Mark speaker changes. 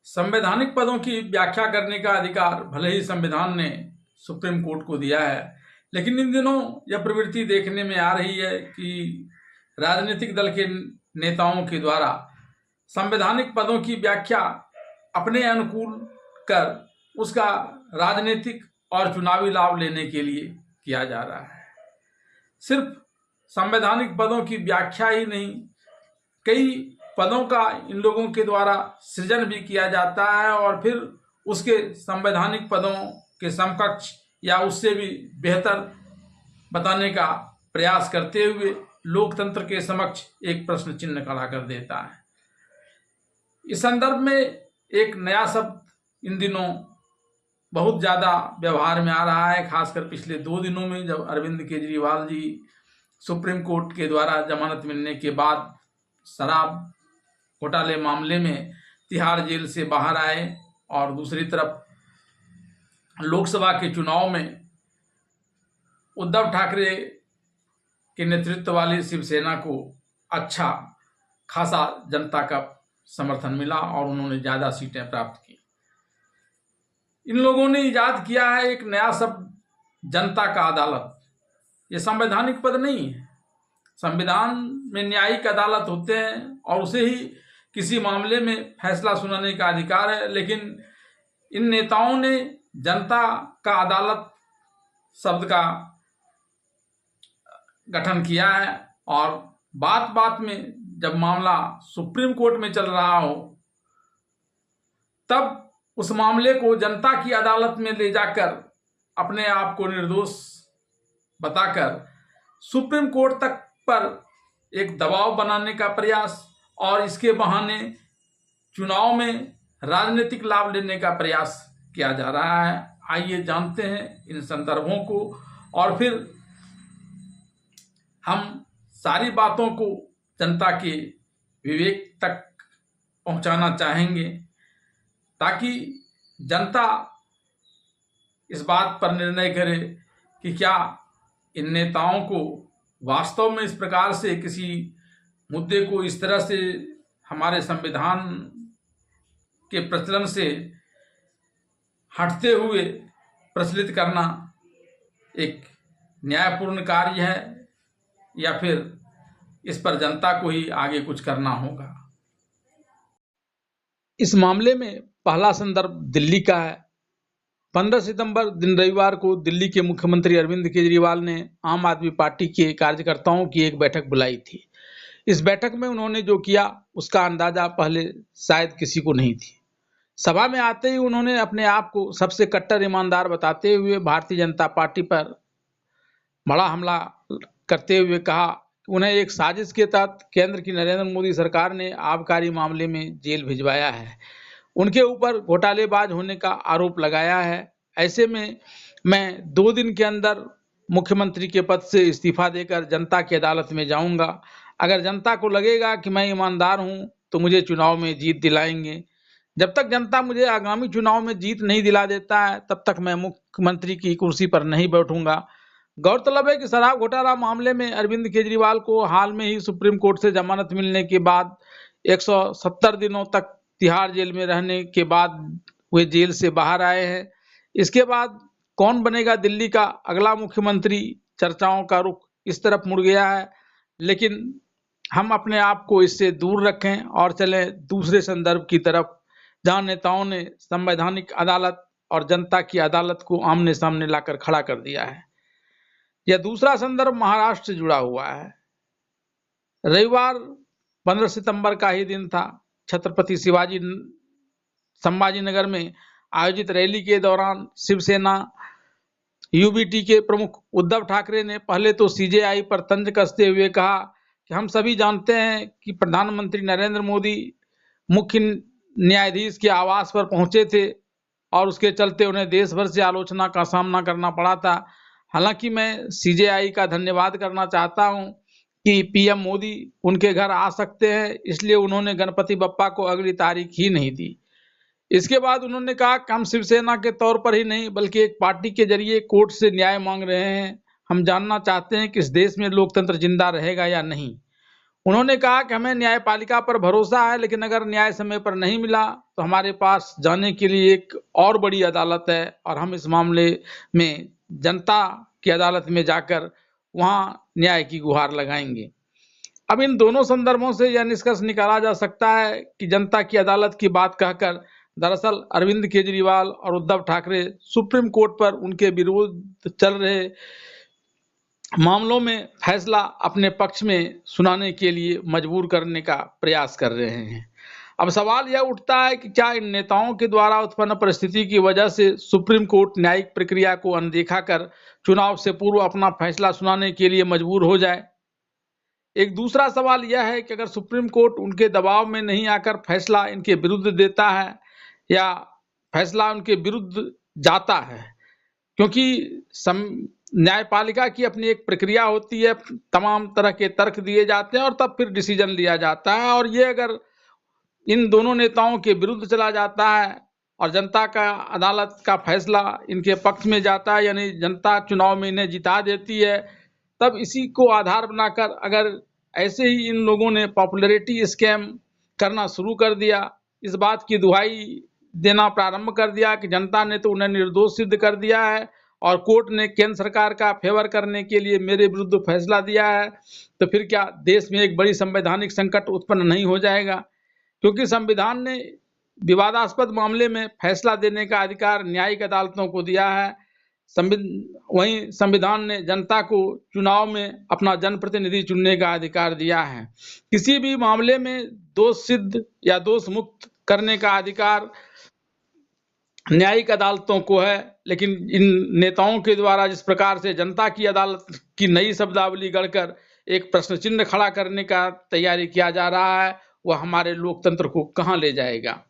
Speaker 1: संवैधानिक पदों की व्याख्या करने का अधिकार भले ही संविधान ने सुप्रीम कोर्ट को दिया है, लेकिन इन दिनों यह प्रवृत्ति देखने में आ रही है कि राजनीतिक दल के नेताओं के द्वारा संवैधानिक पदों की व्याख्या अपने अनुकूल कर उसका राजनीतिक और चुनावी लाभ लेने के लिए किया जा रहा है। सिर्फ संवैधानिक पदों की व्याख्या ही नहीं, कई पदों का इन लोगों के द्वारा सृजन भी किया जाता है और फिर उसके संवैधानिक पदों के समकक्ष या उससे भी बेहतर बताने का प्रयास करते हुए लोकतंत्र के समक्ष एक प्रश्न चिन्ह खड़ा कर देता है। इस संदर्भ में एक नया शब्द इन दिनों बहुत ज़्यादा व्यवहार में आ रहा है, खासकर पिछले 2 दिनों में, जब अरविंद केजरीवाल जी सुप्रीम कोर्ट के द्वारा जमानत मिलने के बाद शराब घोटाले मामले में तिहाड़ जेल से बाहर आए और दूसरी तरफ लोकसभा के चुनाव में उद्धव ठाकरे के नेतृत्व वाली शिवसेना को अच्छा खासा जनता का समर्थन मिला और उन्होंने ज़्यादा सीटें प्राप्त की। इन लोगों ने इजाद किया है एक नया शब्द, जनता का अदालत। ये संवैधानिक पद नहीं है। संविधान में न्यायिक अदालत होते हैं और उसे ही किसी मामले में फैसला सुनाने का अधिकार है, लेकिन इन नेताओं ने जनता का अदालत शब्द का गठन किया है और बात बात में जब मामला सुप्रीम कोर्ट में चल रहा हो तब उस मामले को जनता की अदालत में ले जाकर अपने आप को निर्दोष बताकर सुप्रीम कोर्ट तक पर एक दबाव बनाने का प्रयास और इसके बहाने चुनाव में राजनीतिक लाभ लेने का प्रयास किया जा रहा है। आइए जानते हैं इन संदर्भों को और फिर हम सारी बातों को जनता के विवेक तक पहुंचाना चाहेंगे ताकि जनता इस बात पर निर्णय करे कि क्या इन नेताओं को वास्तव में इस प्रकार से किसी मुद्दे को इस तरह से हमारे संविधान के प्रचलन से हटते हुए प्रचलित करना एक न्यायपूर्ण कार्य है या फिर इस पर जनता को ही आगे कुछ करना होगा। इस मामले में पहला संदर्भ दिल्ली का है। 15 सितंबर दिन रविवार को दिल्ली के मुख्यमंत्री अरविंद केजरीवाल ने आम आदमी पार्टी के कार्यकर्ताओं की एक बैठक बुलाई थी। इस बैठक में उन्होंने जो किया उसका अंदाजा पहले शायद किसी को नहीं थी। सभा में आते ही उन्होंने अपने आप को सबसे कट्टर ईमानदार बताते हुए भारतीय जनता पार्टी पर बड़ा हमला करते हुए कहा कि उन्हें एक साजिश के तहत केंद्र की नरेंद्र मोदी सरकार ने आबकारी मामले में जेल भिजवाया है, उनके ऊपर घोटालेबाज होने का आरोप लगाया है। ऐसे में मैं 2 दिन के अंदर मुख्यमंत्री के पद से इस्तीफा देकर जनता की अदालत में जाऊंगा। अगर जनता को लगेगा कि मैं ईमानदार हूं तो मुझे चुनाव में जीत दिलाएंगे। जब तक जनता मुझे आगामी चुनाव में जीत नहीं दिला देता है तब तक मैं मुख्यमंत्री की कुर्सी पर नहीं बैठूंगा। गौरतलब है कि शराब घोटाला मामले में अरविंद केजरीवाल को हाल में ही सुप्रीम कोर्ट से जमानत मिलने के बाद 170 दिनों तक तिहाड़ जेल में रहने के बाद वे जेल से बाहर आए हैं। इसके बाद कौन बनेगा दिल्ली का अगला मुख्यमंत्री, चर्चाओं का रुख इस तरफ मुड़ गया है, लेकिन हम अपने आप को इससे दूर रखें और चलें दूसरे संदर्भ की तरफ, जहां नेताओं ने संवैधानिक अदालत और जनता की अदालत को आमने सामने लाकर खड़ा कर दिया है। यह दूसरा संदर्भ महाराष्ट्र से जुड़ा हुआ है। रविवार 15 सितंबर का ही दिन था। छत्रपति शिवाजी संभाजीनगर में आयोजित रैली के दौरान शिवसेना यूबीटी के प्रमुख उद्धव ठाकरे ने पहले तो सीजेआई पर तंज कसते हुए कहा कि हम सभी जानते हैं कि प्रधानमंत्री नरेंद्र मोदी मुख्य न्यायाधीश के आवास पर पहुंचे थे और उसके चलते उन्हें देश भर से आलोचना का सामना करना पड़ा था। हालांकि मैं सीजेआई का धन्यवाद करना चाहता हूं कि पीएम मोदी उनके घर आ सकते हैं, इसलिए उन्होंने गणपति बप्पा को अगली तारीख ही नहीं दी। इसके बाद उन्होंने कहा कि हम शिवसेना के तौर पर ही नहीं बल्कि एक पार्टी के जरिए कोर्ट से न्याय मांग रहे हैं। हम जानना चाहते हैं कि इस देश में लोकतंत्र जिंदा रहेगा या नहीं। उन्होंने कहा कि हमें न्यायपालिका पर भरोसा है, लेकिन अगर न्याय समय पर नहीं मिला तो हमारे पास जाने के लिए एक और बड़ी अदालत है और हम इस मामले में जनता की अदालत में जाकर वहां न्याय की गुहार लगाएंगे। अब इन दोनों संदर्भों से यह निष्कर्ष निकाला जा सकता है कि जनता की अदालत की बात कहकर दरअसल अरविंद केजरीवाल और उद्धव ठाकरे सुप्रीम कोर्ट पर उनके विरुद्ध चल रहे मामलों में फैसला अपने पक्ष में सुनाने के लिए मजबूर करने का प्रयास कर रहे हैं। अब सवाल यह उठता है कि क्या इन नेताओं के द्वारा उत्पन्न परिस्थिति की वजह से सुप्रीम कोर्ट न्यायिक प्रक्रिया को अनदेखा कर चुनाव से पूर्व अपना फैसला सुनाने के लिए मजबूर हो जाए। एक दूसरा सवाल यह है कि अगर सुप्रीम कोर्ट उनके दबाव में नहीं आकर फैसला इनके विरुद्ध देता है या फैसला उनके विरुद्ध जाता है, क्योंकि न्यायपालिका की अपनी एक प्रक्रिया होती है, तमाम तरह के तर्क दिए जाते हैं और तब फिर डिसीजन लिया जाता है, और ये अगर इन दोनों नेताओं के विरुद्ध चला जाता है और जनता का अदालत का फैसला इनके पक्ष में जाता है, यानी जनता चुनाव में इन्हें जिता देती है, तब इसी को आधार बनाकर अगर ऐसे ही इन लोगों ने पॉपुलैरिटी स्कैम करना शुरू कर दिया, इस बात की दुहाई देना प्रारंभ कर दिया कि जनता ने तो उन्हें निर्दोष सिद्ध कर दिया है और कोर्ट ने केंद्र सरकार का फेवर करने के लिए मेरे विरुद्ध फैसला दिया है, तो फिर क्या देश में एक बड़ी संवैधानिक संकट उत्पन्न नहीं हो जाएगा? क्योंकि संविधान ने विवादास्पद मामले में फैसला देने का अधिकार न्यायिक अदालतों को दिया है। वहीं संविधान ने जनता को चुनाव में अपना जनप्रतिनिधि चुनने का अधिकार दिया है। किसी भी मामले में दोष सिद्ध या दोष मुक्त करने का अधिकार न्यायिक अदालतों को है, लेकिन इन नेताओं के द्वारा जिस प्रकार से जनता की अदालत की नई शब्दावली गढ़कर एक प्रश्न चिन्ह खड़ा करने का तैयारी किया जा रहा है, वह हमारे लोकतंत्र को कहां ले जाएगा।